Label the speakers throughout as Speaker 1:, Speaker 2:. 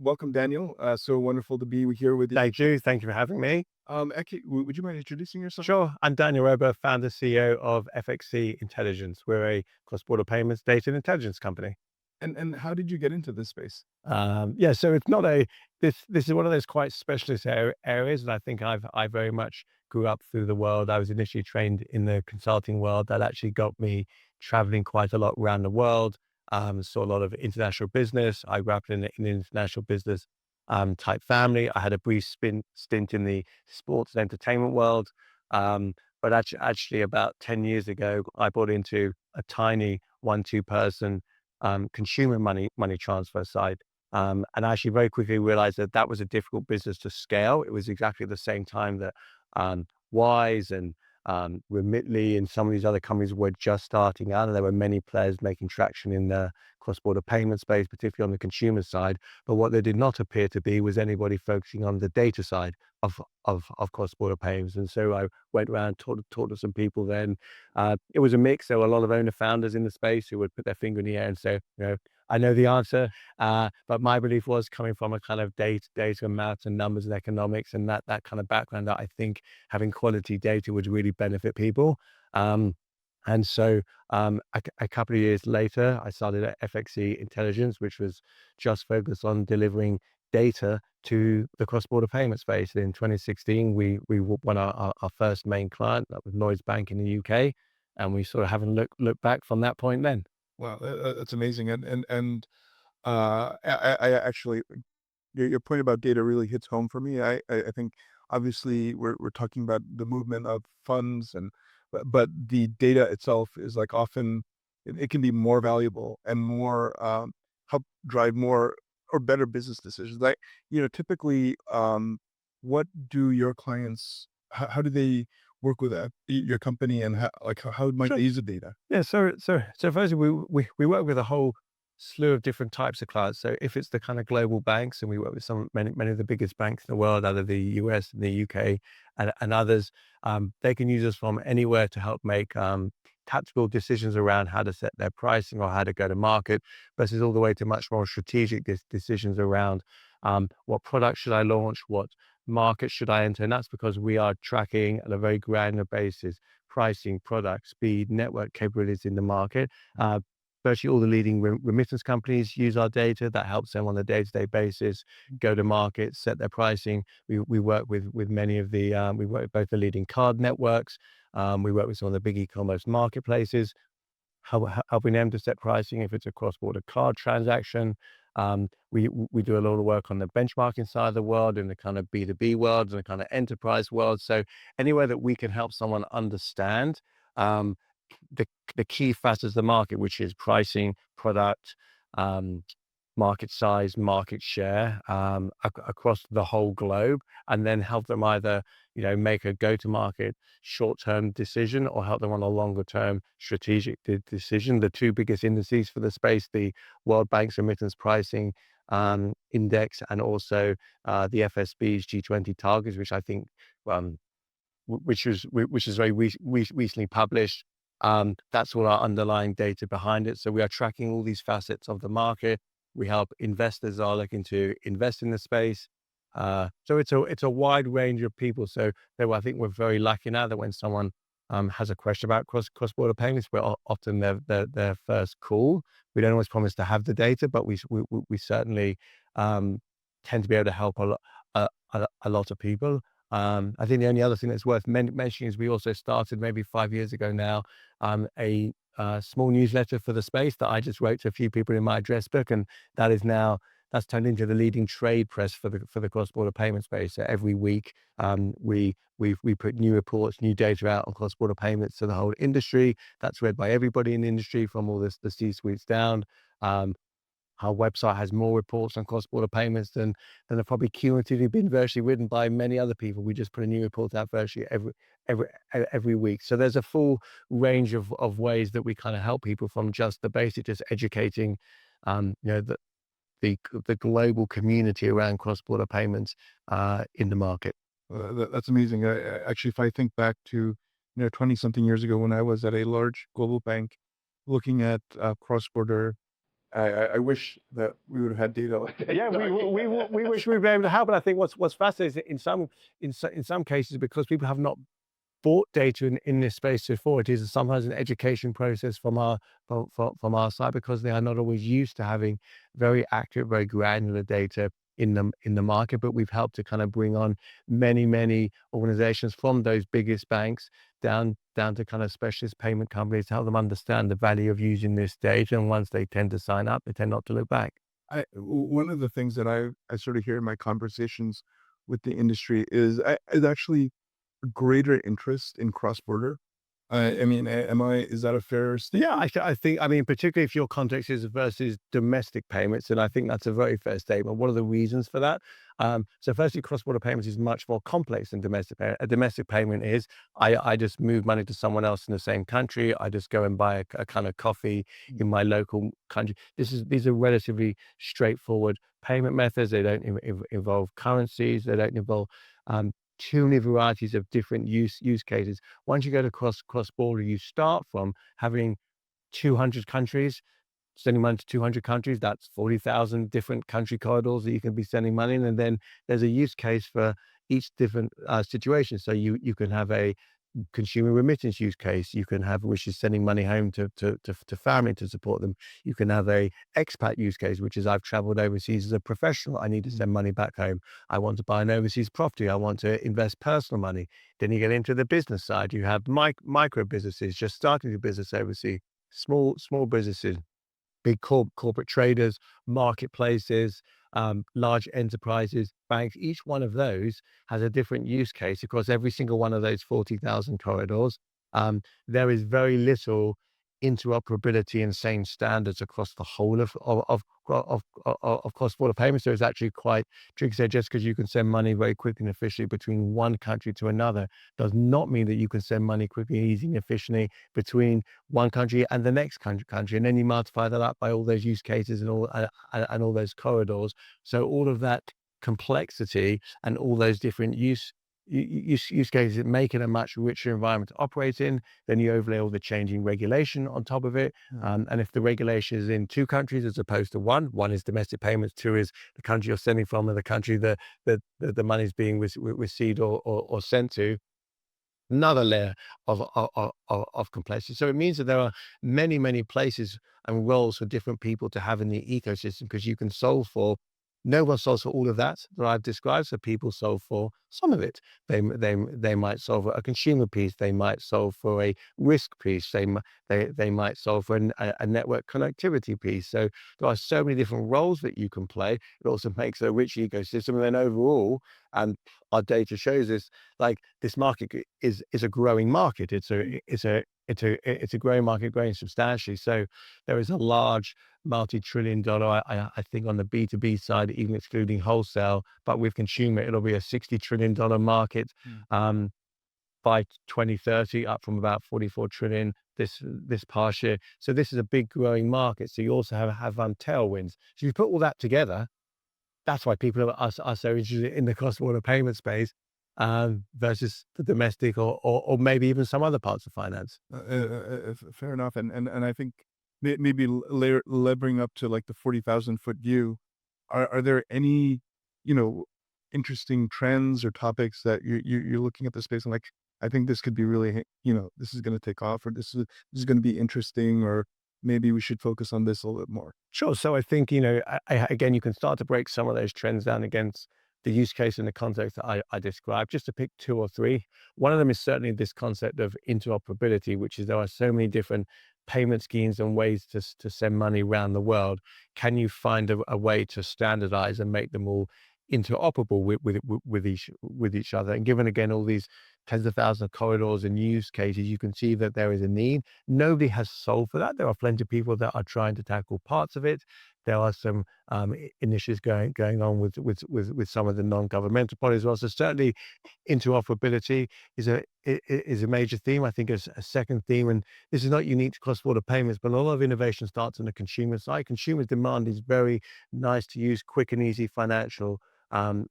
Speaker 1: welcome, Daniel. So wonderful to be here with you.
Speaker 2: Thank you. Thank you for having me.
Speaker 1: Actually, would you mind introducing yourself?
Speaker 2: Sure. I'm Daniel Rober, founder, CEO of FXC Intelligence. We're a cross-border payments data and intelligence company.
Speaker 1: And how did you get into this space?
Speaker 2: Yeah, so it's not a this is one of those quite specialist areas, and I think I very much grew up through the world. I was initially trained in the consulting world. That actually got me traveling quite a lot around the world. Saw a lot of international business. I grew up in an international business type family. I had a brief stint in the sports and entertainment world. But actually about 10 years ago, I bought into a tiny one-two person consumer money transfer side. And I actually very quickly realized that that was a difficult business to scale. It was exactly the same time that Wise and Remitly and some of these other companies were just starting out, and there were many players making traction in the cross-border payment space, particularly on the consumer side. But what there did not appear to be was anybody focusing on the data side of cross-border payments. And so I went around, talked to some people then. It was a mix. There were a lot of owner founders in the space who would put their finger in the air and say, I know the answer. But my belief was coming from a kind of data and maths and numbers and economics and that kind of background, that I think having quality data would really benefit people. And so a couple of years later, I started at FXC Intelligence, which was just focused on delivering data to the cross-border payment space. And in 2016, we won our first main client. That was Lloyds Bank in the UK. And we sort of haven't looked back from that point then.
Speaker 1: Wow, that's amazing. I actually your point about data really hits home for me. I think obviously we're talking about the movement of funds but the data itself is like often it can be more valuable and more help drive more or better business decisions. Like, typically, what do your clients, how do they work with your company, and how might
Speaker 2: Sure.
Speaker 1: they use the data?
Speaker 2: Yeah, so firstly, we work with a whole slew of different types of clients. So if it's the kind of global banks, and we work with many of the biggest banks in the world, out of the US and the UK and others, they can use us from anywhere to help make tactical decisions around how to set their pricing or how to go to market, versus all the way to much more strategic decisions around what product should I launch, what market should I enter, and that's because we are tracking at a very granular basis pricing, product, speed, network capabilities in the market. Virtually all the leading remittance companies use our data. That helps them on a day-to-day basis go to market, set their pricing. We work with many of the we work with both the leading card networks. We work with some of the big e-commerce marketplaces, helping them to set pricing if it's a cross-border card transaction. We do a lot of work on the benchmarking side of the world, in the kind of B2B world and the kind of enterprise world. So anywhere that we can help someone understand um, the key factors of the market, which is pricing, product, um, market size, market share, across the whole globe, and then help them either, make a go-to-market short-term decision or help them on a longer-term strategic decision. The two biggest indices for the space, the World Bank's remittance pricing index, and also the FSB's G20 targets, which I think, um, which is very recently published. That's all our underlying data behind it. So we are tracking all these facets of the market. We help investors are looking to invest in the space. So it's a wide range of people. So I think we're very lucky now that when someone has a question about cross-border payments, we're often their first call. We don't always promise to have the data, but we certainly tend to be able to help a lot of people. I think the only other thing that's worth mentioning is we also started maybe 5 years ago now a small newsletter for the space that I just wrote to a few people in my address book, and that's turned into the leading trade press for the cross-border payment space. So every week, we put new reports, new data out on cross-border payments to the whole industry. That's read by everybody in the industry, from all the C-suites down. Um, our website has more reports on cross-border payments than have probably cumulatively been virtually written by many other people. We just put a new report out virtually every week. So there's a full range of ways that we kind of help people, from just the basic, just educating, the the global community around cross-border payments in the market.
Speaker 1: That's amazing. Actually, if I think back to 20 something years ago when I was at a large global bank looking at cross-border I wish that we would have had data like that.
Speaker 2: Yeah, we wish we'd be able to help. And I think what's fascinating is in some cases, because people have not bought data in this space before, it is sometimes an education process from our side, because they are not always used to having very accurate, very granular data in the market. But we've helped to kind of bring on many organizations from those biggest banks down to kind of specialist payment companies to help them understand the value of using this data. And once they tend to sign up, they tend not to look back.
Speaker 1: One of the things that I sort of hear in my conversations with the industry is actually greater interest in cross-border. I mean, is that a fair
Speaker 2: Yeah,
Speaker 1: statement?
Speaker 2: I think, I mean, particularly if your context is versus domestic payments, and I think that's a very fair statement. What are the reasons for that? So firstly, cross-border payments is much more complex than domestic payment. A domestic payment is, I just move money to someone else in the same country. I just go and buy a kind of coffee
Speaker 1: Mm.
Speaker 2: in my local country. These are relatively straightforward payment methods. They don't involve currencies. They don't involve too many varieties of different use cases. Once you go to cross border, you start from having 200 countries, sending money to 200 countries. That's 40,000 different country corridors that you can be sending money in. And then there's a use case for each different situation. So you can have a consumer remittance use case. You can have, which is sending money home to family to support them. You can have a expat use case, which is, I've traveled overseas as a professional. I need to
Speaker 1: Mm.
Speaker 2: send money back home. I want to buy an overseas property. I want to invest personal money. Then you get into the business side. You have micro businesses just starting a business overseas, small businesses, big corporate traders, marketplaces, large enterprises, banks. Each one of those has a different use case across every single one of those 40,000 corridors. There is very little interoperability and same standards across the whole of cross-border payments. So it's actually quite tricky. So just because you can send money very quickly and efficiently between one country to another does not mean that you can send money quickly, easy, and efficiently between one country and the next country, and then you multiply that up by all those use cases and all those corridors. So all of that complexity and all those different use cases that make it a much richer environment to operate in. Then you overlay all the changing regulation on top of it.
Speaker 1: Yeah.
Speaker 2: And if the regulation is in two countries as opposed to one is domestic payments, two is the country you're sending from, and the country the money is being received or sent to, another layer of complexity. So it means that there are many places and roles for different people to have in the ecosystem, because you can solve for, no one solves for all of that I've described. So people solve for some of it. They might solve for a consumer piece. They might solve for a risk piece. They might solve for a network connectivity piece. So there are so many different roles that you can play. It also makes a rich ecosystem. And then overall, and our data shows this, like, this market is a growing market. It's a growing market, growing substantially. So there is a large multi-trillion dollar, I think, on the B2B side, even excluding wholesale, but with consumer, it'll be a $60 trillion market
Speaker 1: Mm.
Speaker 2: um, by 2030, up from about 44 trillion this past year. So this is a big growing market. So you also have tailwinds. So you put all that together, that's why people are so interested in the cross-border payment space, versus the domestic or maybe even some other parts of finance.
Speaker 1: Fair enough, and I think maybe levering up to like the 40,000 foot view. Are there any, you know, interesting trends or topics that you're looking at the space and like, I think this could be really, this is going to take off, or this is going to be interesting, or maybe we should focus on this a little bit more.
Speaker 2: Sure. So I think, again, you can start to break some of those trends down against the use case in the context that I described, just to pick two or three. One of them is certainly this concept of interoperability, which is, there are so many different payment schemes and ways to send money around the world. Can you find a way to standardize and make them all interoperable with each other? And given, again, all these tens of thousands of corridors and use cases, you can see that there is a need. Nobody has solved for that. There are plenty of people that are trying to tackle parts of it. There are some initiatives going on with some of the non-governmental bodies as well. So certainly, interoperability is a major theme. I think a second theme, and this is not unique to cross-border payments, but a lot of innovation starts on the consumer side. Consumers demand is very nice to use, quick and easy financial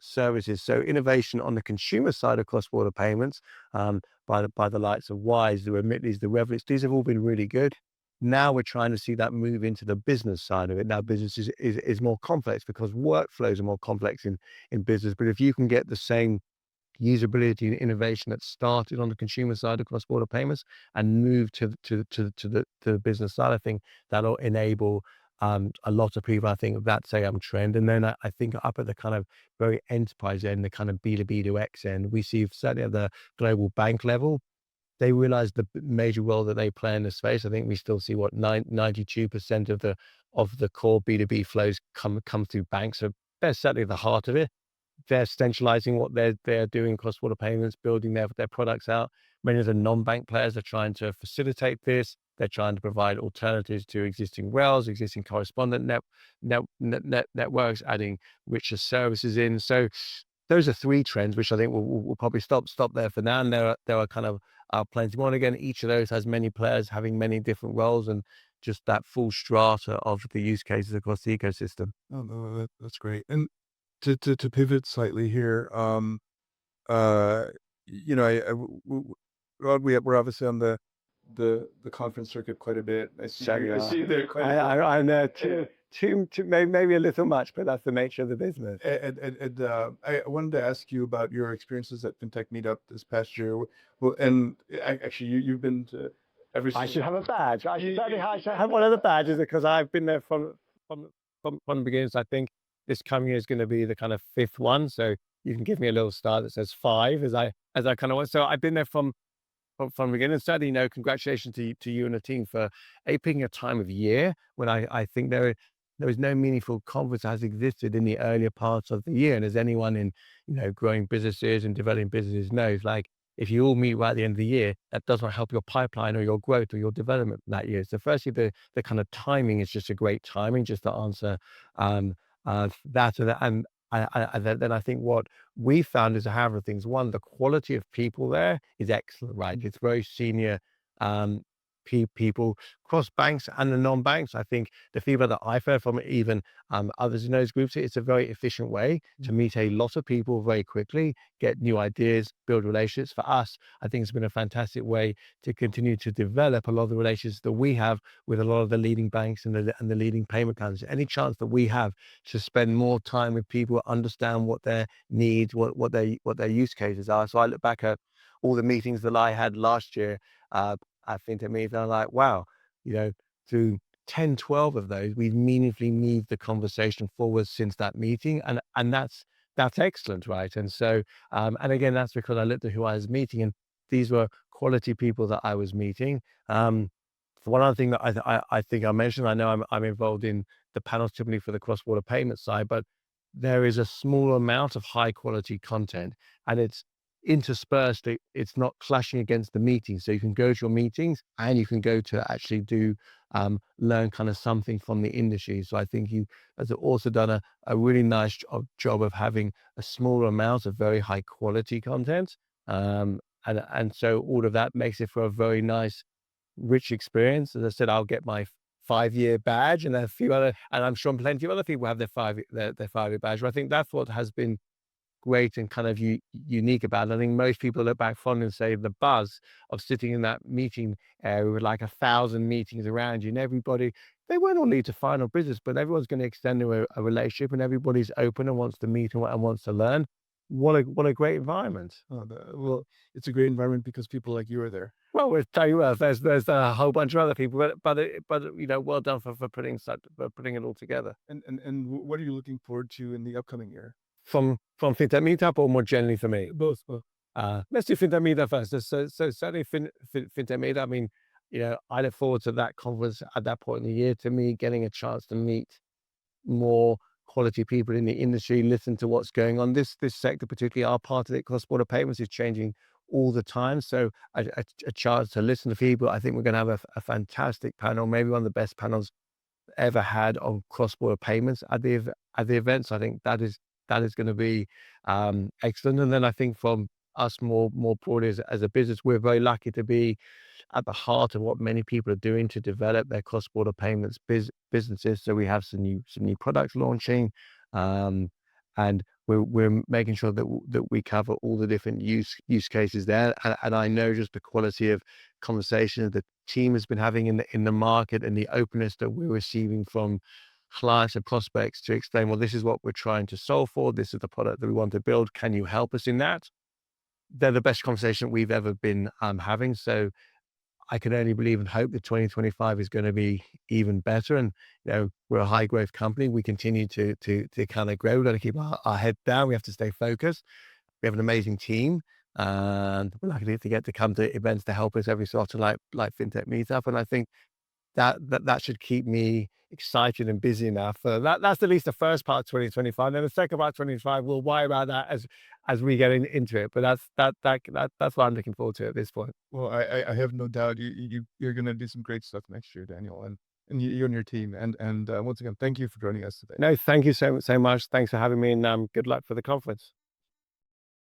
Speaker 2: services. So innovation on the consumer side of cross-border payments, by the likes of Wise, the Remitly, the Revolut, these have all been really good. Now we're trying to see that move into the business side of it. Now business is more complex because workflows are more complex in business. But if you can get the same usability and innovation that started on the consumer side of cross-border payments and move to the business side, I think that'll enable a lot of people. I think that's a trend. And then I think up at the kind of very enterprise end, the kind of B2B to X end, we see certainly at the global bank level, they realize the major role that they play in the space. I think we still see what 92% of the core B2B flows come through banks. So they're certainly at the heart of it. They're centralizing what they're doing cross-border payments, building their products out. Many of the non-bank players are trying to facilitate this. They're trying to provide alternatives to existing rails, existing correspondent networks, adding richer services in. So those are three trends, which I think we'll probably stop there for now. And there are kind of plenty more. And again, each of those has many players having many different roles and just that full strata of the use cases across the ecosystem.
Speaker 1: Oh, no, that's great. And to pivot slightly here, uh, you know, well, we're obviously on the conference circuit quite a bit. I see you there quite a bit.
Speaker 2: I'm there too, maybe a little much, but that's the nature of the business.
Speaker 1: I wanted to ask you about your experiences at Fintech Meetup this past year. Well, and actually, you've been to every
Speaker 2: I should
Speaker 1: single.
Speaker 2: have a badge. I should have one of the badges because I've been there from the beginning. So I think this coming year is going to be the kind of fifth one. So you can give me a little star that says five as I kind of want. So I've been there from the beginning. Certainly, congratulations to you and the team for picking a time of year when I think there is no meaningful conference that has existed in the earlier parts of the year. And as anyone in, growing businesses and developing businesses knows, like if you all meet right at the end of the year, that does not help your pipeline or your growth or your development that year. So firstly, the kind of timing is just a great timing just to answer that. Then I think what we found is a handful of things. One, the quality of people there is excellent, right? It's very senior um, people across banks and the non-banks. I think the feedback that I've heard from even others in those groups, it's a very efficient way to meet a lot of people very quickly, get new ideas, build relationships. For us, I think it's been a fantastic way to continue to develop a lot of the relationships that we have with a lot of the leading banks and the leading payment companies. Any chance that we have to spend more time with people, understand what their needs, what their use cases are. So I look back at all the meetings that I had last year at Fintech Meetup, and I'm like, wow, through 10, 12 of those, we've meaningfully moved the conversation forward since that meeting. And that's excellent, right? And so, and again, that's because I looked at who I was meeting, and these were quality people that I was meeting. One other thing that I think I mentioned, I know I'm involved in the panels typically for the cross-border payment side, but there is a small amount of high quality content and it's interspersed. It's not clashing against the meeting. So you can go to your meetings and you can go to actually learn kind of something from the industry. So I think you has also done a really nice job of having a small amount of very high quality content. And so all of that makes it for a very nice rich experience. As I said, I'll get my 5-year badge, and a few other, and I'm sure plenty of other people have their 5-year badge. But I think that's what has been great and kind of unique about it. I think most people look back fondly and say the buzz of sitting in that meeting area with like 1,000 meetings around you, and everybody, they won't all lead to final business, but everyone's going to extend a relationship, and everybody's open and wants to meet and wants to learn. What a great environment.
Speaker 1: Oh, well, it's a great environment because people like you are there.
Speaker 2: Well, we'll tell you what, there's a whole bunch of other people, but well done for putting it all together.
Speaker 1: And what are you looking forward to in the upcoming year?
Speaker 2: From Fintech Meetup or more generally for me?
Speaker 1: Both, both.
Speaker 2: Let's do Fintech Meetup first. So certainly Fintech Meetup. I mean, I look forward to that conference at that point in the year. To me, getting a chance to meet more quality people in the industry, listen to what's going on. This sector, particularly our part of it, cross-border payments, is changing all the time. So a chance to listen to people. I think we're going to have a fantastic panel, maybe one of the best panels ever had on cross-border payments at the event. So I think that is going to be excellent. And then I think from us more broadly as a business, we're very lucky to be at the heart of what many people are doing to develop their cross-border payments businesses. So we have some new products launching. and we're making sure that that we cover all the different use cases there. And I know just the quality of conversation the team has been having in the market, and the openness that we're receiving from clients and prospects to explain, well, this is what we're trying to solve for. This is the product that we want to build. Can you help us in that? They're the best conversation we've ever been having. So I can only believe and hope that 2025 is going to be even better. And we're a high growth company. We continue to kind of grow. We've got to keep our head down. We have to stay focused. We have an amazing team, and we're lucky to get to come to events to help us every so often, like Fintech Meetup. And I think that should keep me excited and busy enough. That's at least the first part of 2025. Then the second part of 2025, we'll worry about that as we get into it. But that's what I'm looking forward to at this point.
Speaker 1: Well, I have no doubt you're gonna do some great stuff next year, Daniel, and you and your team. And once again, thank you for joining us today.
Speaker 2: No, thank you so much. Thanks for having me, and good luck for the conference.